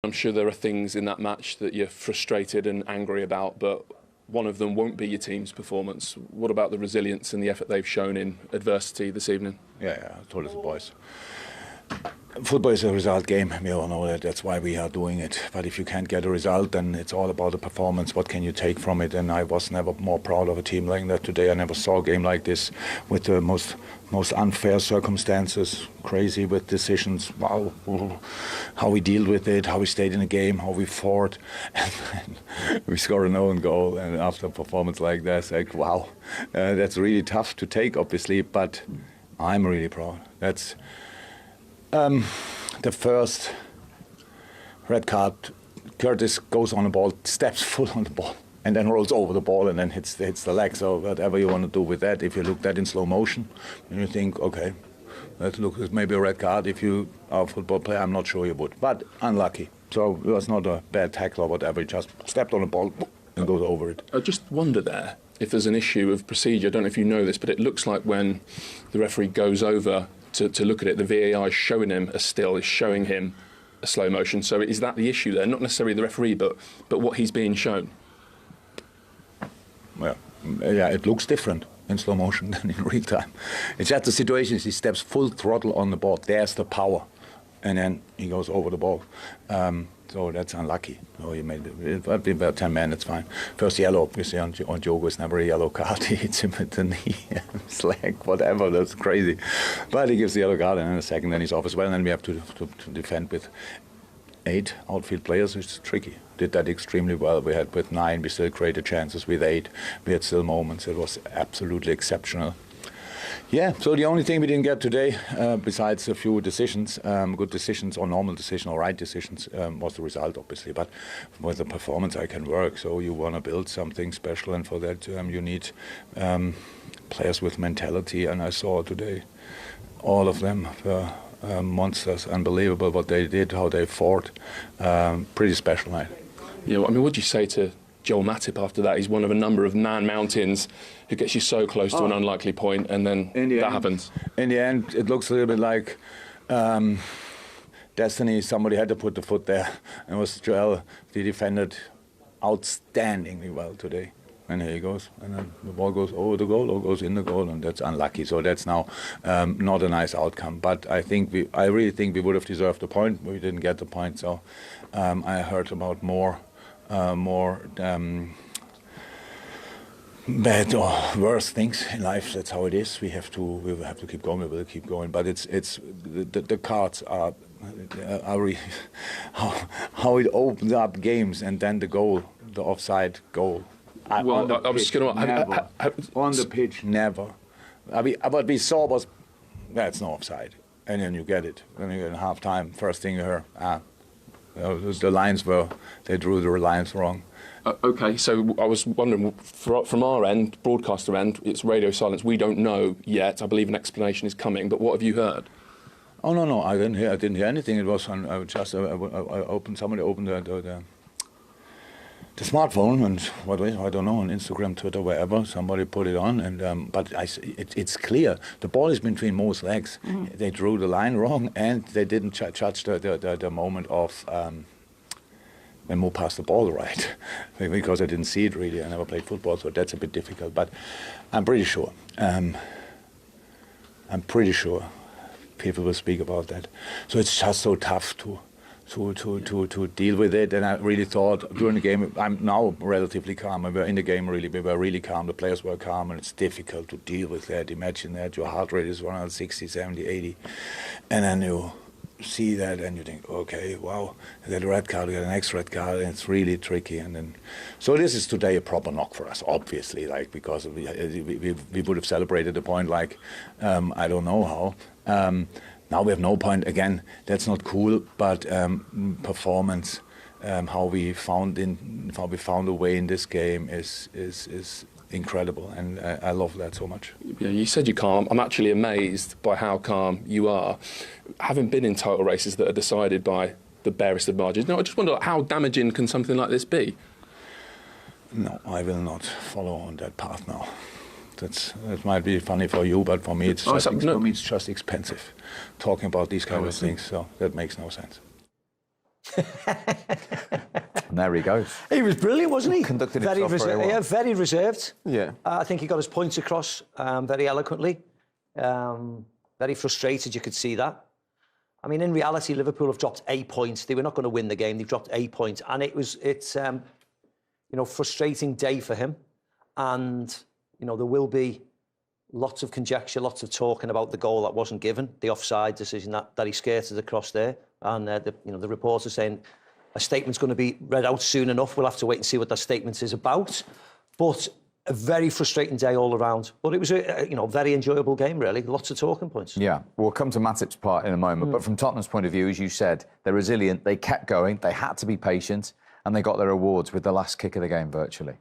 I'm sure there are things in that match that you're frustrated and angry about, but one of them won't be your team's performance. What about the resilience and the effort they've shown in adversity this evening? Yeah, I told the boys. Football is a result game. We all know that. That's why we are doing it. But if you can't get a result, then it's all about the performance. What can you take from it? And I was never more proud of a team like that today. I never saw a game like this with the most unfair circumstances, crazy with decisions. Wow, how we dealt with it, how we stayed in the game, how we fought, and then we scored an own goal. And after a performance like that, it's like, wow, that's really tough to take, obviously. But I'm really proud. That's the first red card. Curtis goes on the ball, steps full on the ball, and then rolls over the ball and then hits the leg. So whatever you want to do with that, if you look that in slow motion, and you think, okay, that looks maybe a red card. If you are a football player, I'm not sure you would, but unlucky. So it was not a bad tackle or whatever. He just stepped on the ball and goes over it. I just wonder there if there's an issue of procedure. I don't know if you know this, but it looks like when the referee goes over to look at it, the VAR is showing him a still, is showing him a slow motion. So is that the issue there? Not necessarily the referee, but what he's being shown? Well, yeah, it looks different in slow motion than in real time. It's just the situation. He steps full throttle on the ball. There's the power. And then he goes over the ball. So that's unlucky. So he made it. About 10 men, it's fine. First yellow, you see on Diogo, it's never a yellow card. He hits him with the knee, his leg, whatever. That's crazy. But he gives the yellow card, and in a second, then he's off as well. And then we have to defend with 8 outfield players, which is tricky. Did that extremely well. We had with 9, we still created chances. With 8, we had still moments. It was absolutely exceptional. Yeah, so the only thing we didn't get today, besides a few decisions, good decisions or normal decisions or right decisions, was the result, obviously. But with the performance, I can work. So you want to build something special, and for that you need players with mentality. And I saw today all of them were monsters, unbelievable what they did, how they fought. Pretty special night. Yeah, I mean, what do you say to Joel Matip after that? He's one of a number of man mountains who gets you so close to an unlikely point, and then that happens. In the end, it looks a little bit like destiny. Somebody had to put the foot there. And it was Joel. He defended outstandingly well today. And here he goes. And then the ball goes over the goal or goes in the goal, and that's unlucky. So that's now not a nice outcome. But I really think we would have deserved the point. We didn't get the point. So I heard about more bad or worse things in life. That's how it is. We have to keep going. We will keep going. But it's the cards are really how it opens up games, and then the goal, the offside goal. Well, I was just going to on the pitch, never. What we saw was that's no offside, and then you get it. Then you get in half time. First thing you hear, the lines they drew the lines wrong. Okay, so I was wondering, from our end, broadcaster end, it's radio silence. We don't know yet. I believe an explanation is coming, but what have you heard? Oh no, I didn't hear anything. It was on. Somebody opened the smartphone, and I don't know, on Instagram, Twitter, wherever, somebody put it on, and but it's clear the ball is between Mo's legs. Mm-hmm. They drew the line wrong, and they didn't judge the moment of when Mo passed the ball right, because I didn't see it really. I never played football, so that's a bit difficult. But I'm pretty sure. People will speak about that. So it's just so tough to deal with it, and I really thought during the game, I'm now relatively calm. We were in the game we were really calm. The players were calm, and it's difficult to deal with that. Imagine that your heart rate is 160, 70, 80, and then you see that and you think, okay, wow, you get a red card, you get an extra red card, and it's really tricky. And then, so this is today a proper knock for us, obviously, because we would have celebrated the point I don't know how. Now we have no point. Again, that's not cool. But performance, how we found a way in this game is incredible, and I love that so much. Yeah, you said you're calm. I'm actually amazed by how calm you are. Having been in title races that are decided by the barest of margins, I just wonder, how damaging can something like this be? No, I will not follow on that path now. That might be funny for you, but for me, it's just expensive talking about these kind of things. So that makes no sense. And there he goes. He was brilliant, wasn't he? Conducted himself very well. Yeah, very reserved. Yeah. I think he got his points across very eloquently. Very frustrated, you could see that. I mean, in reality, Liverpool have dropped 8 points. They were not going to win the game. They've dropped 8 points. And it's frustrating day for him. And, there will be lots of conjecture, lots of talking about the goal that wasn't given, the offside decision that he skirted across there. And, the reporter saying a statement's going to be read out soon enough. We'll have to wait and see what that statement is about. But a very frustrating day all around. But it was a very enjoyable game, really. Lots of talking points. Yeah, we'll come to Matip's part in a moment. But from Tottenham's point of view, as you said, they're resilient. They kept going. They had to be patient. And they got their rewards with the last kick of the game, virtually.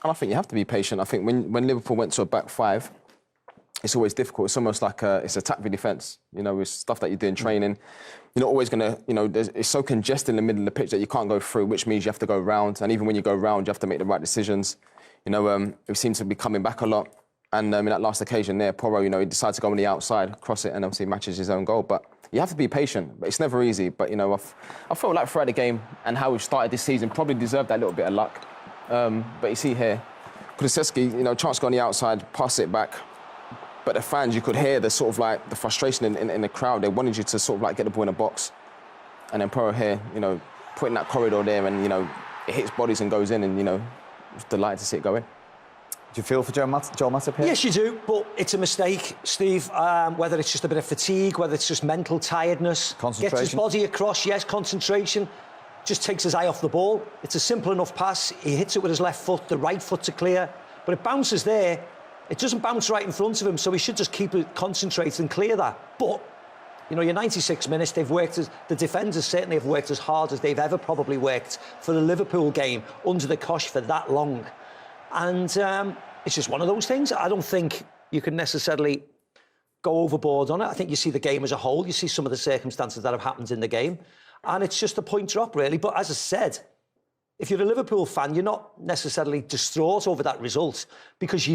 And I think you have to be patient. I think when Liverpool went to a back five, it's always difficult. It's almost like it's attack v defence. It's stuff that you do in training. You're not always going to, it's so congested in the middle of the pitch that you can't go through, which means you have to go round. And even when you go round, you have to make the right decisions. We seem to be coming back a lot. And in that last occasion there, Porro, he decides to go on the outside, cross it, and obviously matches his own goal. But you have to be patient. But it's never easy. But, I felt like throughout the game and how we've started this season, probably deserved that little bit of luck. But you see here, Kulusevski, chance to go on the outside, pass it back. But the fans, you could hear the sort of like the frustration in the crowd. They wanted you to sort of like get the ball in a box. And then Porro here, putting that corridor there and, it hits bodies and goes in and, delighted to see it go in. Do you feel for Joel Matip here? Yes, you do, but it's a mistake, Steve. Whether it's just a bit of fatigue, whether it's just mental tiredness. Concentration. Gets his body across, yes, concentration. Just takes his eye off the ball. It's a simple enough pass. He hits it with his left foot, the right foot to clear. But it bounces there. It doesn't bounce right in front of him, so he should just keep it concentrated and clear that. But, your 96 minutes, the defenders certainly have worked as hard as they've ever probably worked for the Liverpool game under the cosh for that long. And it's just one of those things. I don't think you can necessarily go overboard on it. I think you see the game as a whole. You see some of the circumstances that have happened in the game. And it's just a point drop, really. But as I said, if you're a Liverpool fan, you're not necessarily distraught over that result because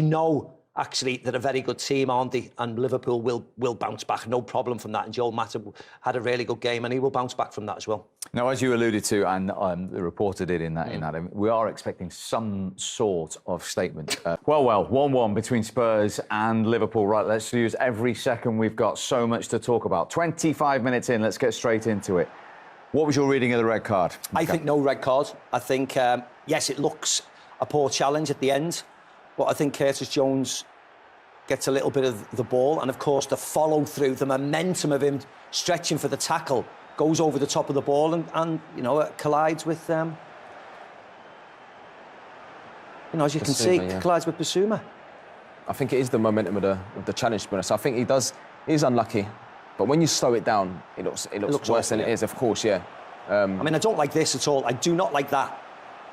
actually, they're a very good team, aren't they? And Liverpool will bounce back, no problem from that. And Joel Matip had a really good game, and he will bounce back from that as well. Now, as you alluded to, and the reporter did in that, we are expecting some sort of statement. 1-1 between Spurs and Liverpool. Right, let's use every second we've got. So much to talk about. 25 minutes in, let's get straight into it. What was your reading of the red card? I think no red card. I think, yes, it looks a poor challenge at the end. But I think Curtis Jones gets a little bit of the ball. And, of course, the follow-through, the momentum of him stretching for the tackle goes over the top of the ball and collides with, as you can see, collides with Bissouma. I think it is the momentum of the challenge, to be honest. I think he's unlucky. But when you slow it down, it looks worse awful, than it is, of course, yeah. I mean, I don't like this at all. I do not like that.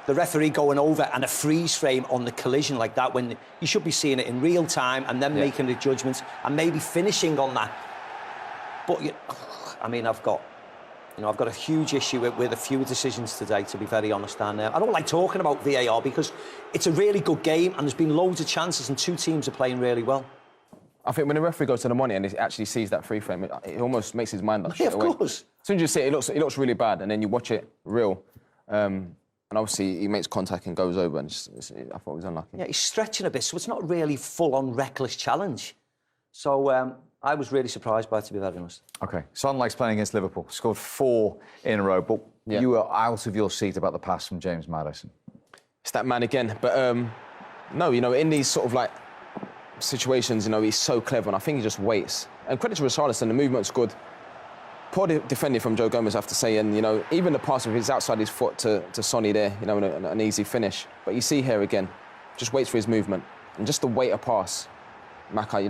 The referee going over and a freeze frame on the collision like that when you should be seeing it in real time and then making the judgments and maybe finishing on that. But I mean, I've got a huge issue with a few decisions today, to be very honest. And I don't like talking about VAR because it's a really good game and there's been loads of chances and two teams are playing really well. I think when the referee goes to the money and he actually sees that free frame, it almost makes his mind up. Yeah, of course. As soon as you see it, it looks really bad, and then you watch it real. And obviously, he makes contact and goes over, and I thought he was unlucky. Yeah, he's stretching a bit, so it's not really full-on reckless challenge. So I was really surprised by it, to be very honest. OK, Son likes playing against Liverpool. Scored 4 in a row, but you were out of your seat about the pass from James Maddison. It's that man again. But, no, in these sort of, like, situations, he's so clever, and I think he just waits. And credit to Richarlison, the movement's good. Poor defending from Joe Gomez, I have to say, and even the pass with his outside his foot to Sonny there, an easy finish. But you see here again, just waits for his movement and just the weight of pass. Maka,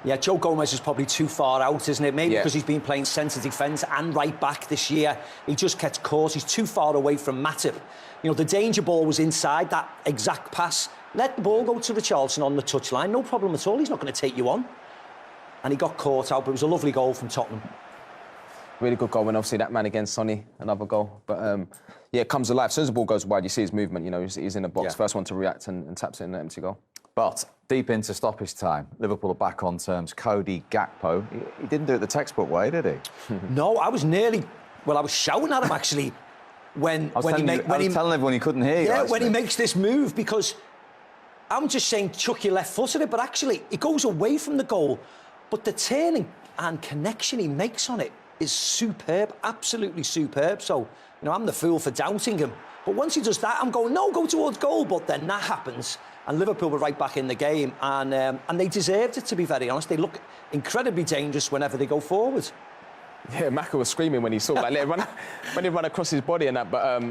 Yeah, Joe Gomez is probably too far out, isn't it? Maybe because he's been playing centre defence and right back this year. He just gets caught. He's too far away from Matip. The danger ball was inside that exact pass. Let the ball go to Richarlison on the touchline. No problem at all. He's not going to take you on. And he got caught out, but it was a lovely goal from Tottenham. Really good goal, and obviously that man against Sonny, another goal. But it comes alive. As soon as the ball goes wide, you see his movement. He's in the box, first one to react and taps it in an empty goal. But deep into stoppage time, Liverpool are back on terms. Cody Gakpo, he didn't do it the textbook way, did he? No, I was shouting at him, actually. when I was telling everyone you couldn't hear you. Yeah, when he makes this move, because I'm just saying chuck your left foot at it, but actually it goes away from the goal. But the turning and connection he makes on it is superb, absolutely superb. So, I'm the fool for doubting him. But once he does that, I'm going, no, go towards goal. But then that happens, and Liverpool were right back in the game, and they deserved it, to be very honest. They look incredibly dangerous whenever they go forward. Yeah, Maka was screaming when he saw that, when he ran across his body and that, but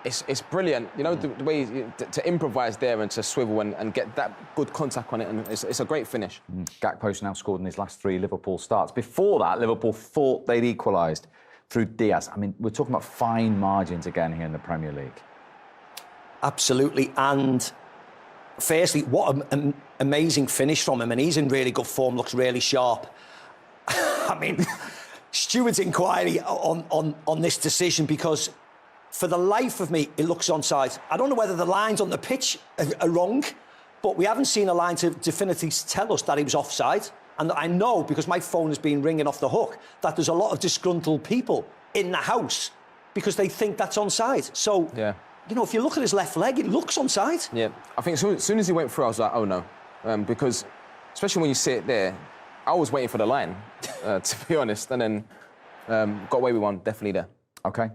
it's brilliant, the way to improvise there and to swivel and get that good contact on it, and it's a great finish. Gakpo's now scored in his last 3 Liverpool starts. Before that, Liverpool thought they'd equalised through Diaz. I mean, we're talking about fine margins again here in the Premier League. Absolutely, and firstly, what an amazing finish from him, and he's in really good form, looks really sharp. I mean, Steward's inquiry on this decision, because for the life of me, it looks onside. I don't know whether the lines on the pitch are wrong, but we haven't seen a line to definitively tell us that he was offside. And I know, because my phone has been ringing off the hook, that there's a lot of disgruntled people in the house because they think that's onside. So, yeah. If you look at his left leg, it looks onside. Yeah, I think as soon as he went through, I was like, oh no. Because, especially when you see it there, I was waiting for the line, to be honest, and then got away with one, definitely there. OK.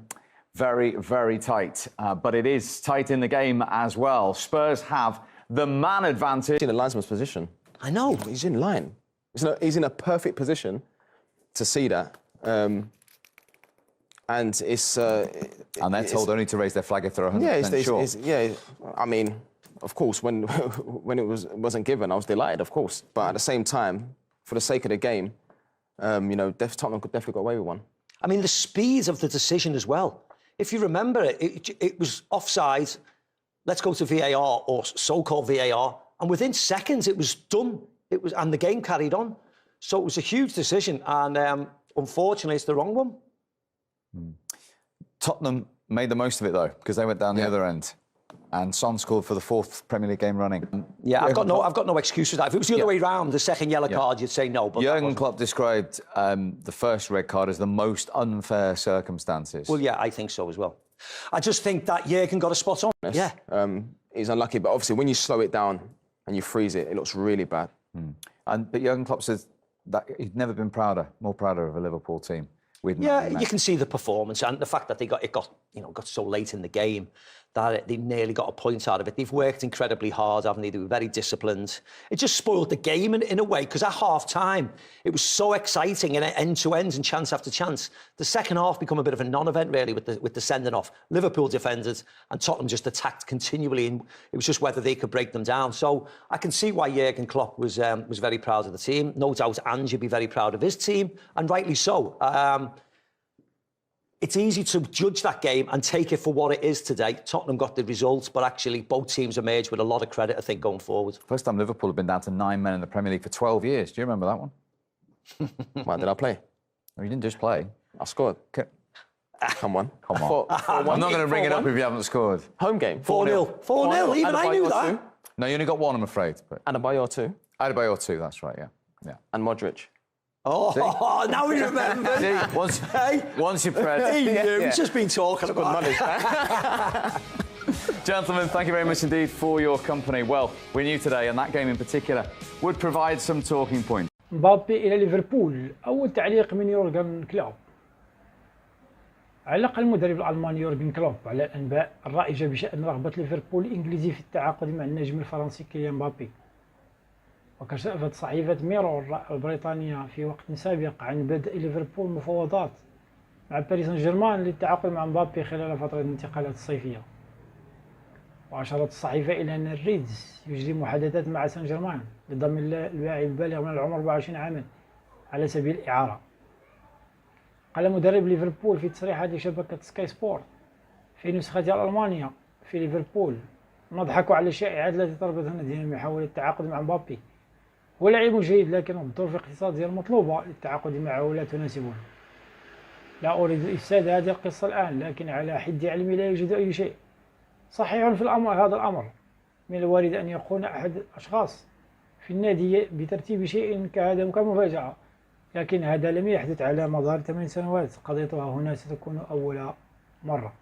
Very, very tight. But it is tight in the game as well. Spurs have the man advantage. In the linesman's position. I know. He's in line. He's in a perfect position to see that. And it's... and they're told only to raise their flag if they're 100% sure. Yeah, I mean, of course, when it wasn't given, I was delighted, of course. But at the same time, for the sake of the game, Tottenham could definitely got away with one. I mean, the speed of the decision as well. If you remember it was offside, let's go to VAR, or so-called VAR, and within seconds it was done. And the game carried on. So it was a huge decision, and unfortunately it's the wrong one. Tottenham made the most of it, though, because they went down the other end. And Son scored for the 4th Premier League game running. Yeah, I've got no excuse for that. If it was the other way round, the second yellow card, you'd say no. But Jurgen Klopp described the first red card as the most unfair circumstances. Well, yeah, I think so as well. I just think that Jurgen got a spot on. Yeah. He's unlucky, but obviously when you slow it down and you freeze it, it looks really bad. But Jurgen Klopp says that he'd never been more prouder of a Liverpool team. Yeah, you can see the performance and the fact that they got so late in the game that they nearly got a point out of it. They've worked incredibly hard, haven't they? They were very disciplined. It just spoiled the game in a way, because at half-time, it was so exciting and end-to-end and chance after chance. The second half become a bit of a non-event, really, with the sending off. Liverpool defended and Tottenham just attacked continually, and it was just whether they could break them down. So I can see why Jurgen Klopp was very proud of the team. No doubt Ange would be very proud of his team, and rightly so. It's easy to judge that game and take it for what it is today. Tottenham got the result, but actually both teams emerged with a lot of credit, I think, going forward. First time Liverpool have been down to 9 men in the Premier League for 12 years. Do you remember that one? Why did I play? No, you didn't just play. I scored. Come on. I'm not going to bring it up if you haven't scored. Home game. 4-0. 4-0, even I knew that. No, you only got one, I'm afraid. But... Adebayor 2. Adebayor 2, that's right, yeah. And Modric. Oh, now we remember. Once you're prepped. He knew. He's just been talking about it. Gentlemen, thank you very much indeed for your company. Well, we knew today, and that game in particular would provide some talking points. مبابي إلى ليفربول. أول تعليق من يورغن كلوب. علق المدرب الألماني يورغن كلوب على الأنباء الرائجة بشأن رغبة ليفربول الإنجليزي في التعاقد مع النجم الفرنسي كيليان مبابي. وكشفت صحيفة ميرور البريطانية في وقت سابق عن بدء ليفربول مفاوضات مع باريس سان جيرمان للتعاقد مع مبابي خلال فترة الانتقالات الصيفية. وأشارت الصحيفة إلى أن الريدز يجري محادثات مع سان جيرمان لضم اللاعب البالغ من العمر 24 عاما على سبيل الإعارة. قال مدرب ليفربول في تصريحات لشبكة سكاي سبورت في نسختها الألمانية في ليفربول: نضحك على الشائعات التي طلبتها النادي محاولة التعاقد مع مبابي. هو لاعب جيد، لكن الظروف الاقتصادية المطلوبة للتعاقد معه لا تناسبه. لا أريد إفساد هذه القصة الآن، لكن على حد علمي لا يوجد أي شيء صحيح في هذا الأمر. من الوارد أن يكون أحد الأشخاص في النادي بترتيب شيء كهذا كمفاجأة، لكن هذا لم يحدث على مدار 8 سنوات قضيتها هنا ستكون أول مرة.